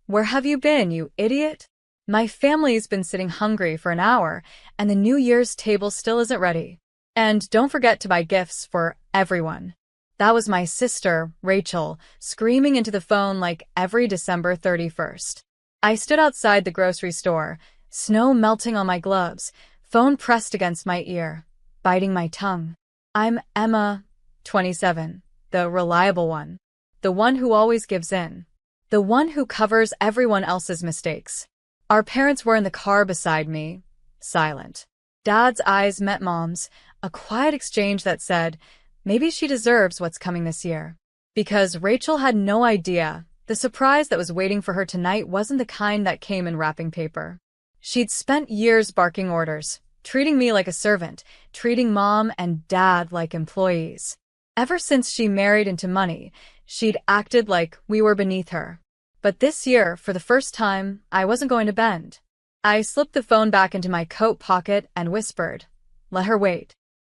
Where have you been, you idiot? My family's been sitting hungry for an hour, and the New Year's table still isn't ready. And don't forget to buy gifts for everyone. That was my sister, Rachel, screaming into the phone like every December 31st. I stood outside the grocery store, snow melting on my gloves, phone pressed against my ear, biting my tongue. I'm Emma, 27, the reliable one. The one who always gives in. The one who covers everyone else's mistakes. Our parents were in the car beside me, silent. Dad's eyes met Mom's, a quiet exchange that said, maybe she deserves what's coming this year. Because Rachel had no idea, the surprise that was waiting for her tonight wasn't the kind that came in wrapping paper. She'd spent years barking orders, treating me like a servant, treating Mom and Dad like employees. Ever since she married into money, she'd acted like we were beneath her. But this year, for the first time, I wasn't going to bend. I slipped the phone back into my coat pocket and whispered, let her wait.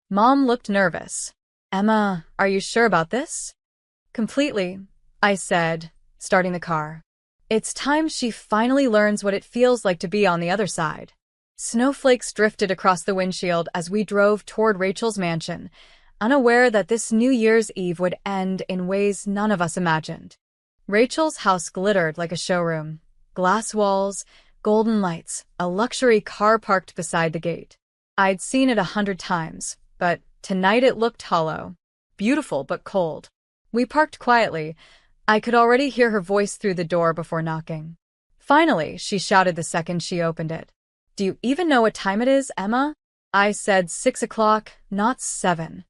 Mom looked nervous. Emma, are you sure about this? Completely, I said, starting the car. It's time she finally learns what it feels like to be on the other side. Snowflakes drifted across the windshield as we drove toward Rachel's mansion, unaware that this New Year's Eve would end in ways none of us imagined. Rachel's house glittered like a showroom. Glass walls, golden lights, a luxury car parked beside the gate. I'd seen it 100 times, but tonight it looked hollow. Beautiful but cold. We parked quietly. I could already hear her voice through the door before knocking. Finally, she shouted the second she opened it. Do you even know what time it is, Emma? I said 6 o'clock, not 7.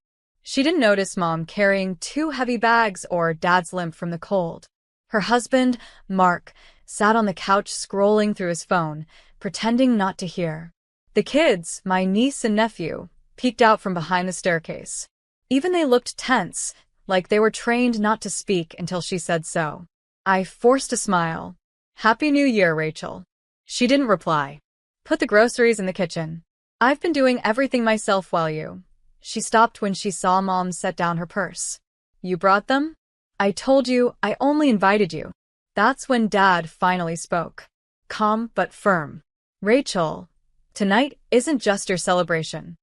She didn't notice Mom carrying 2 heavy bags or Dad's limp from the cold. Her husband, Mark, sat on the couch scrolling through his phone, pretending not to hear. The kids, my niece and nephew, peeked out from behind the staircase. Even they looked tense, like they were trained not to speak until she said so. I forced a smile. Happy New Year, Rachel. She didn't reply. Put the groceries in the kitchen. I've been doing everything myself while you. She stopped when she saw Mom set down her purse. You brought them? I told you, I only invited you. That's when Dad finally spoke. Calm but firm. Rachel, tonight isn't just your celebration.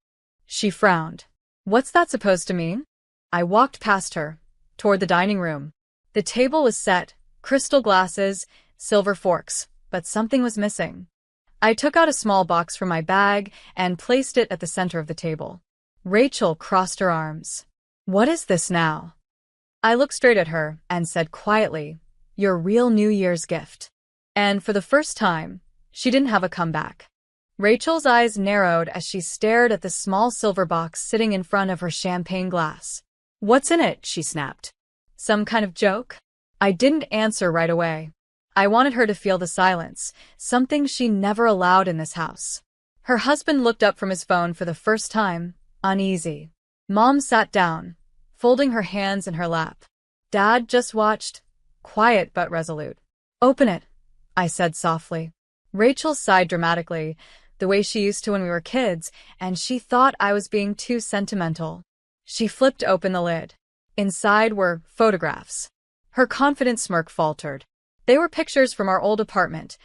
She frowned. What's that supposed to mean? I walked past her, toward the dining room. The table was set, crystal glasses, silver forks, but something was missing. I took out a small box from my bag and placed it at the center of the table. Rachel crossed her arms. What is this now? I looked straight at her and said quietly, your real New Year's gift. And for the first time, she didn't have a comeback. Rachel's eyes narrowed as she stared at the small silver box sitting in front of her champagne glass. What's in it? She snapped. Some kind of joke? I didn't answer right away. I wanted her to feel the silence, something she never allowed in this house. Her husband looked up from his phone for the first time, uneasy. Mom sat down, folding her hands in her lap. Dad just watched, quiet but resolute. Open it, I said softly. Rachel sighed dramatically, the way she used to when we were kids, and she thought I was being too sentimental. She flipped open the lid. Inside were photographs. Her confident smirk faltered. They were pictures from our old apartment,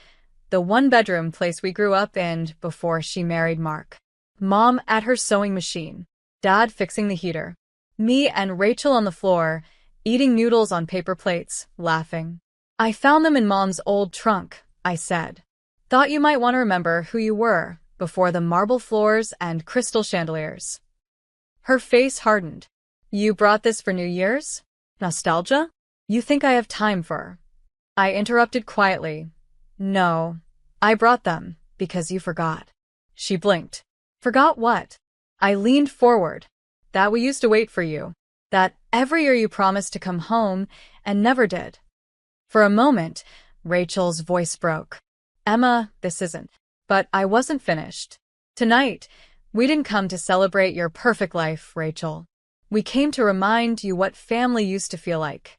the one-bedroom place we grew up in before she married Mark. Mom at her sewing machine, Dad fixing the heater. Me and Rachel on the floor, eating noodles on paper plates, laughing. I found them in Mom's old trunk, I said. Thought you might want to remember who you were before the marble floors and crystal chandeliers. Her face hardened. You brought this for New Year's? Nostalgia? You think I have time for? I interrupted quietly. No, I brought them because you forgot. She blinked. Forgot what? I leaned forward. That we used to wait for you. That every year you promised to come home and never did. For a moment, Rachel's voice broke. Emma, this isn't. But I wasn't finished. Tonight, we didn't come to celebrate your perfect life, Rachel. We came to remind you what family used to feel like.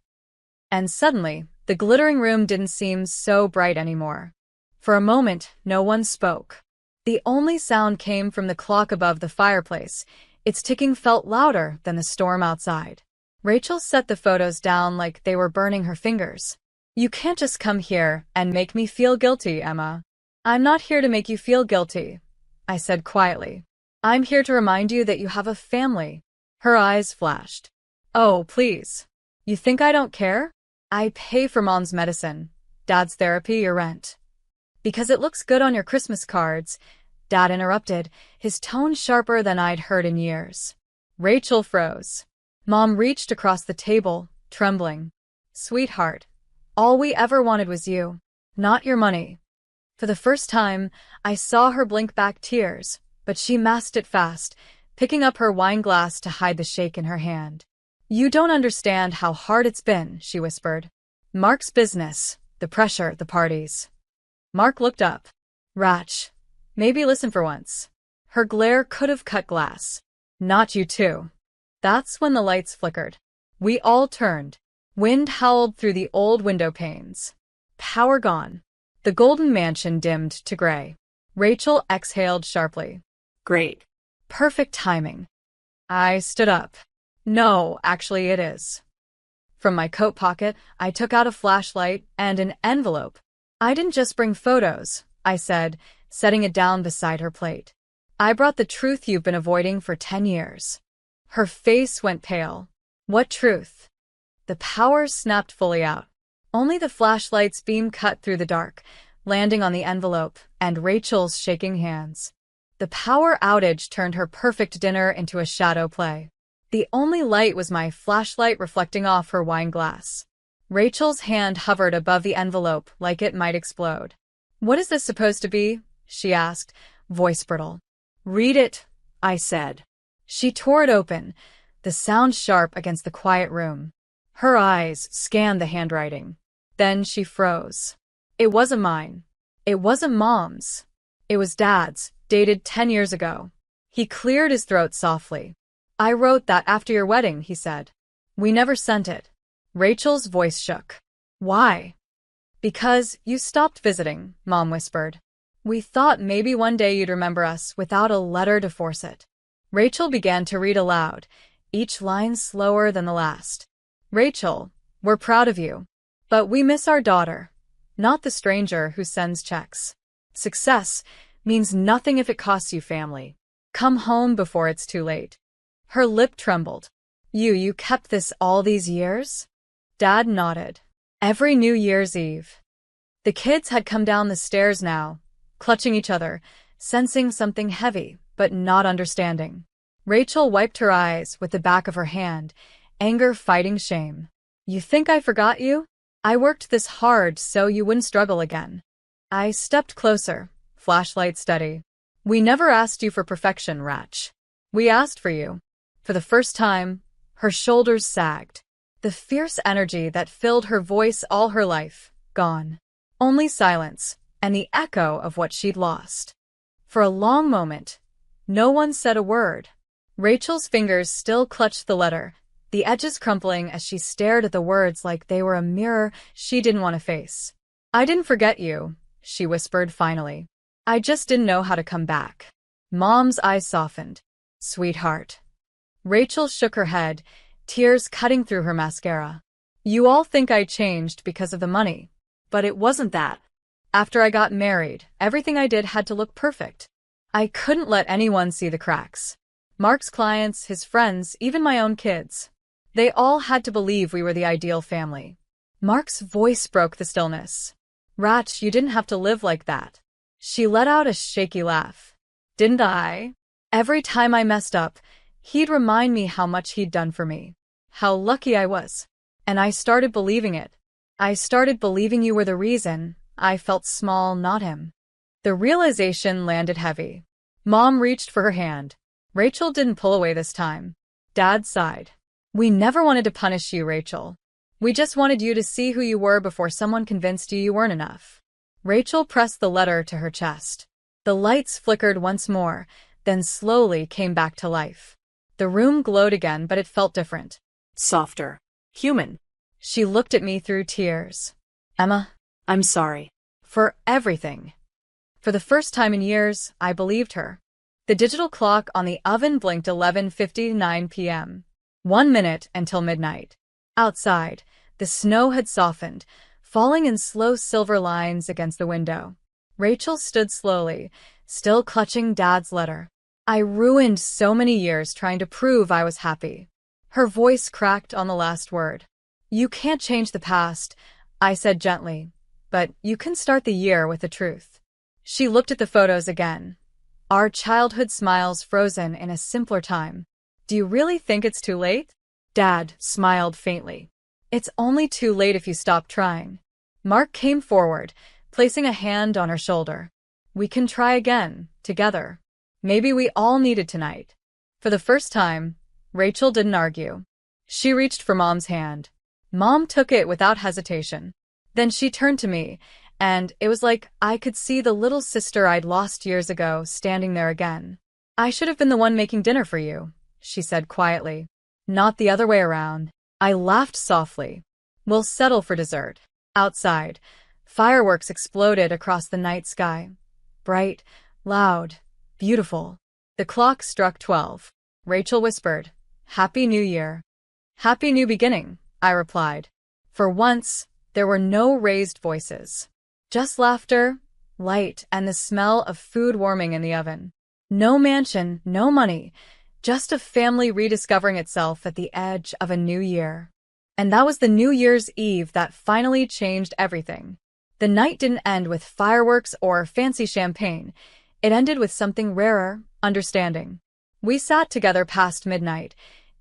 And suddenly, the glittering room didn't seem so bright anymore. For a moment, no one spoke. The only sound came from the clock above the fireplace. Its ticking felt louder than the storm outside. Rachel set the photos down like they were burning her fingers. You can't just come here and make me feel guilty, Emma. I'm not here to make you feel guilty, I said quietly. I'm here to remind you that you have a family. Her eyes flashed. Oh, please. You think I don't care? I pay for Mom's medicine, Dad's therapy, your rent. Because it looks good on your Christmas cards, Dad interrupted, his tone sharper than I'd heard in years. Rachel froze. Mom reached across the table, trembling. Sweetheart, all we ever wanted was you, not your money. For the first time, I saw her blink back tears, but she masked it fast, picking up her wine glass to hide the shake in her hand. You don't understand how hard it's been, she whispered. Mark's business, the pressure, the parties. Mark looked up. Rach, maybe listen for once. Her glare could have cut glass. Not you too. That's when the lights flickered. We all turned. Wind howled through the old window panes. Power gone. The golden mansion dimmed to gray. Rachel exhaled sharply. Great. Perfect timing. I stood up. No, actually it is. From my coat pocket, I took out a flashlight and an envelope. I didn't just bring photos, I said, setting it down beside her plate. I brought the truth you've been avoiding for 10 years. Her face went pale. What truth? The power snapped fully out. Only the flashlight's beam cut through the dark, landing on the envelope and Rachel's shaking hands. The power outage turned her perfect dinner into a shadow play. The only light was my flashlight reflecting off her wine glass. Rachel's hand hovered above the envelope like it might explode. What is this supposed to be? She asked, voice brittle. Read it, I said. She tore it open, the sound sharp against the quiet room. Her eyes scanned the handwriting. Then she froze. It wasn't mine. It wasn't Mom's. It was Dad's, dated 10 years ago. He cleared his throat softly. I wrote that after your wedding, he said. We never sent it. Rachel's voice shook. Why? Because you stopped visiting, Mom whispered. We thought maybe one day you'd remember us without a letter to force it. Rachel began to read aloud, each line slower than the last. Rachel, we're proud of you. But we miss our daughter, not the stranger who sends checks. Success means nothing if it costs you family. Come home before it's too late. Her lip trembled. You kept this all these years? Dad nodded. Every New Year's Eve. The kids had come down the stairs now, clutching each other, sensing something heavy, but not understanding. Rachel wiped her eyes with the back of her hand, anger fighting shame. You think I forgot you? I worked this hard so you wouldn't struggle again. I stepped closer, flashlight steady. We never asked you for perfection, Rach. We asked for you. For the first time, her shoulders sagged. The fierce energy that filled her voice all her life, gone. Only silence, and the echo of what she'd lost. For a long moment, no one said a word. Rachel's fingers still clutched the letter, the edges crumpling as she stared at the words like they were a mirror she didn't want to face. I didn't forget you, she whispered finally. I just didn't know how to come back. Mom's eyes softened. Sweetheart. Rachel shook her head, tears cutting through her mascara. You all think I changed because of the money. But it wasn't that. After I got married, everything I did had to look perfect. I couldn't let anyone see the cracks. Mark's clients, his friends, even my own kids. They all had to believe we were the ideal family. Mark's voice broke the stillness. Rach, you didn't have to live like that. She let out a shaky laugh. Didn't I? Every time I messed up, he'd remind me how much he'd done for me. How lucky I was. And I started believing it. I started believing you were the reason I felt small, not him. The realization landed heavy. Mom reached for her hand. Rachel didn't pull away this time. Dad sighed. We never wanted to punish you, Rachel. We just wanted you to see who you were before someone convinced you weren't enough. Rachel pressed the letter to her chest. The lights flickered once more, then slowly came back to life. The room glowed again, but it felt different. Softer. Human. She looked at me through tears. Emma, I'm sorry. For everything. For the first time in years, I believed her. The digital clock on the oven blinked 11:59 p.m. 1 minute until midnight. Outside, the snow had softened, falling in slow silver lines against the window. Rachel stood slowly, still clutching Dad's letter. I ruined so many years trying to prove I was happy. Her voice cracked on the last word. You can't change the past, I said gently, but you can start the year with the truth. She looked at the photos again. Our childhood smiles frozen in a simpler time. Do you really think it's too late? Dad smiled faintly. It's only too late if you stop trying. Mark came forward, placing a hand on her shoulder. We can try again, together. Maybe we all need it tonight. For the first time, Rachel didn't argue. She reached for Mom's hand. Mom took it without hesitation. Then she turned to me, and it was like I could see the little sister I'd lost years ago standing there again. I should have been the one making dinner for you, she said quietly. Not the other way around. I laughed softly. We'll settle for dessert. Outside, fireworks exploded across the night sky. Bright, loud, beautiful. The clock struck 12. Rachel whispered, Happy New Year. Happy New Beginning, I replied. For once, there were no raised voices. Just laughter, light, and the smell of food warming in the oven. No mansion, no money, just a family rediscovering itself at the edge of a new year. And that was the New Year's Eve that finally changed everything. The night didn't end with fireworks or fancy champagne. It ended with something rarer, understanding. We sat together past midnight,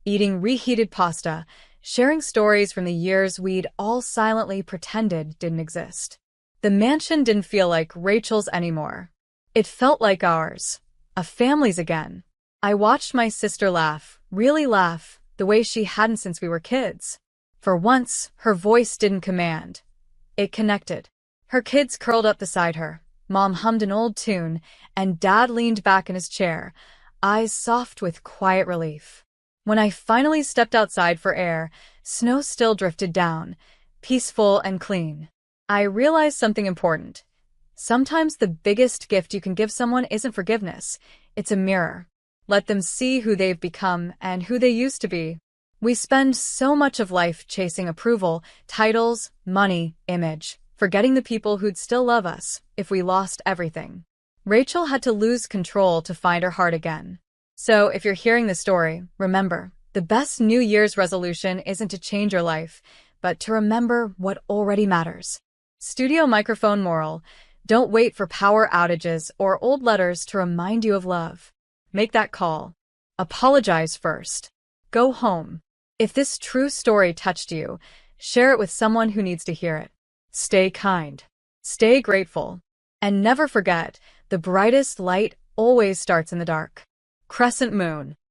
eating reheated pasta, sharing stories from the years we'd all silently pretended didn't exist. The mansion didn't feel like Rachel's anymore. It felt like ours, a family's again. I watched my sister laugh, really laugh, the way she hadn't since we were kids. For once, her voice didn't command. It connected. Her kids curled up beside her. Mom hummed an old tune, and Dad leaned back in his chair, eyes soft with quiet relief. When I finally stepped outside for air, snow still drifted down, peaceful and clean. I realized something important. Sometimes the biggest gift you can give someone isn't forgiveness, it's a mirror. Let them see who they've become and who they used to be. We spend so much of life chasing approval, titles, money, image, forgetting the people who'd still love us if we lost everything. Rachel had to lose control to find her heart again. So if you're hearing this story, remember, the best New Year's resolution isn't to change your life, but to remember what already matters. Studio microphone moral: don't wait for power outages or old letters to remind you of love. Make that call. Apologize first. Go home. If this true story touched you, share it with someone who needs to hear it. Stay kind. Stay grateful. And never forget, the brightest light always starts in the dark. Crescent Moon.